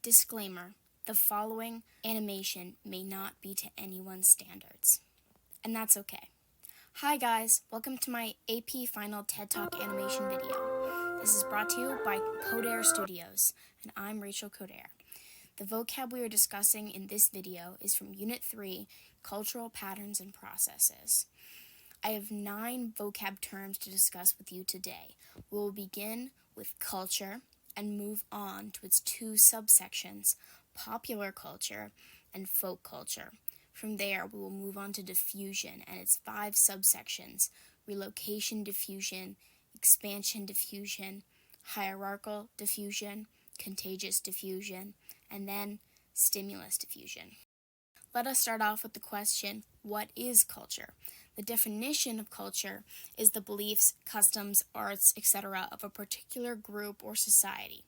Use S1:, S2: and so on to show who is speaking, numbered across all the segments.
S1: Disclaimer: the following animation may not be to anyone's standards. And that's okay. Hi guys, welcome to my AP Final TED Talk animation video. This is brought to you by Codair Studios, and I'm Rachel Codair. The vocab we are discussing in this video is from Unit 3, Cultural Patterns and Processes. I have 9 vocab terms to discuss with you today. We will begin with culture and move on to its 2 subsections, popular culture and folk culture. From there, we will move on to diffusion and its 5 subsections, relocation diffusion, expansion diffusion, hierarchical diffusion, contagious diffusion, and then stimulus diffusion. Let us start off with the question, what is culture? The definition of culture is the beliefs, customs, arts, etc. of a particular group or society.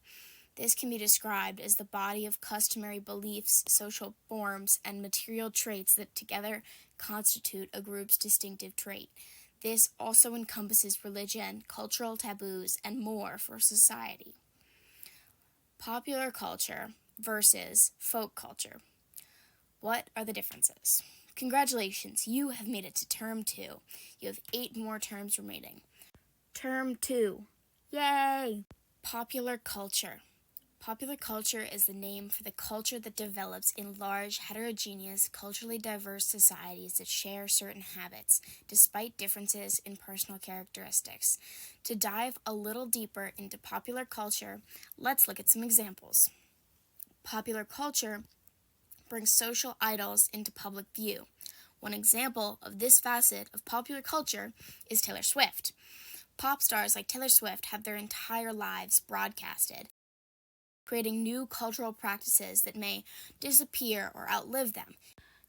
S1: This can be described as the body of customary beliefs, social forms, and material traits that together constitute a group's distinctive trait. This also encompasses religion, cultural taboos, and more for society. Popular culture versus folk culture. What are the differences? Congratulations, you have made it to Term 2. You have 8 more terms remaining. Term 2. Yay! Popular culture. Popular culture is the name for the culture that develops in large, heterogeneous, culturally diverse societies that share certain habits, despite differences in personal characteristics. To dive a little deeper into popular culture, let's look at some examples. Popular culture brings social idols into public view. One example of this facet of popular culture is Taylor Swift. Pop stars like Taylor Swift have their entire lives broadcasted, creating new cultural practices that may disappear or outlive them.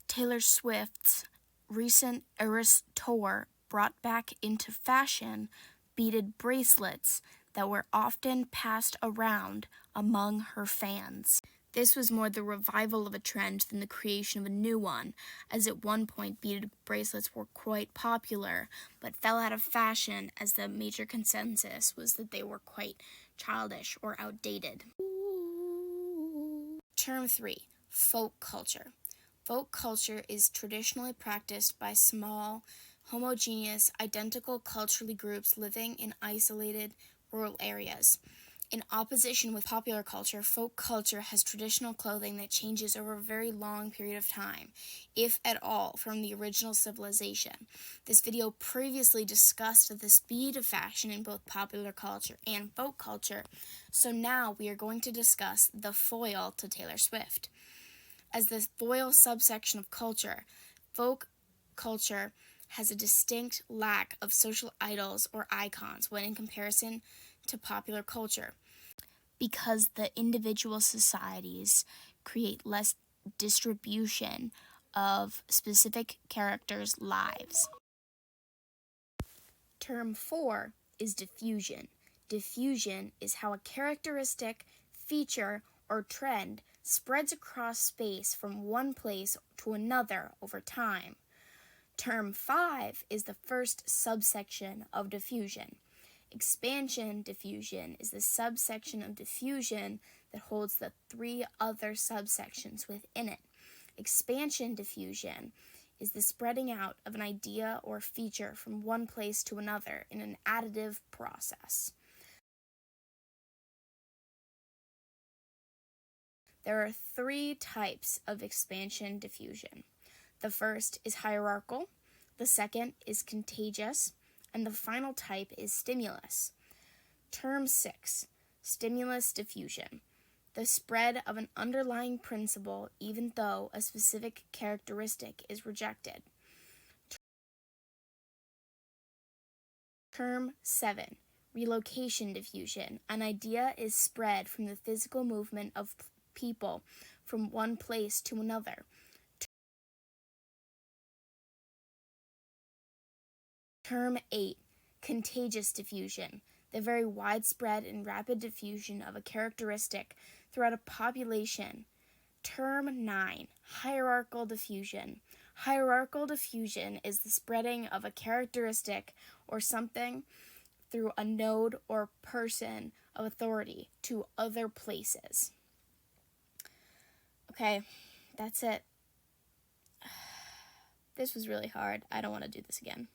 S1: Taylor Swift's recent Eras tour brought back into fashion beaded bracelets that were often passed around among her fans. This was more the revival of a trend than the creation of a new one, as at one point beaded bracelets were quite popular, but fell out of fashion as the major consensus was that they were quite childish or outdated. Term 3. Folk culture. Folk culture is traditionally practiced by small, homogeneous, identical culturally groups living in isolated rural areas. In opposition with popular culture, folk culture has traditional clothing that changes over a very long period of time, if at all, from the original civilization. This video previously discussed the speed of fashion in both popular culture and folk culture, so now we are going to discuss the foil to Taylor Swift. As the foil subsection of culture, folk culture has a distinct lack of social idols or icons when in comparison to popular culture, because the individual societies create less distribution of specific characters' lives. Term 4 is diffusion. Diffusion is how a characteristic, feature, or trend spreads across space from one place to another over time. Term 5 is the first subsection of diffusion. Expansion diffusion is the subsection of diffusion that holds the 3 other subsections within it. Expansion diffusion is the spreading out of an idea or feature from one place to another in an additive process. There are 3 types of expansion diffusion. The first is hierarchical, the second is contagious, and the final type is stimulus. Term 6, stimulus diffusion, the spread of an underlying principle even though a specific characteristic is rejected. Term 7, relocation diffusion, an idea is spread from the physical movement of people from one place to another. Term 8, contagious diffusion, the very widespread and rapid diffusion of a characteristic throughout a population. Term 9, hierarchical diffusion. Hierarchical diffusion is the spreading of a characteristic or something through a node or person of authority to other places. Okay, that's it. This was really hard. I don't want to do this again.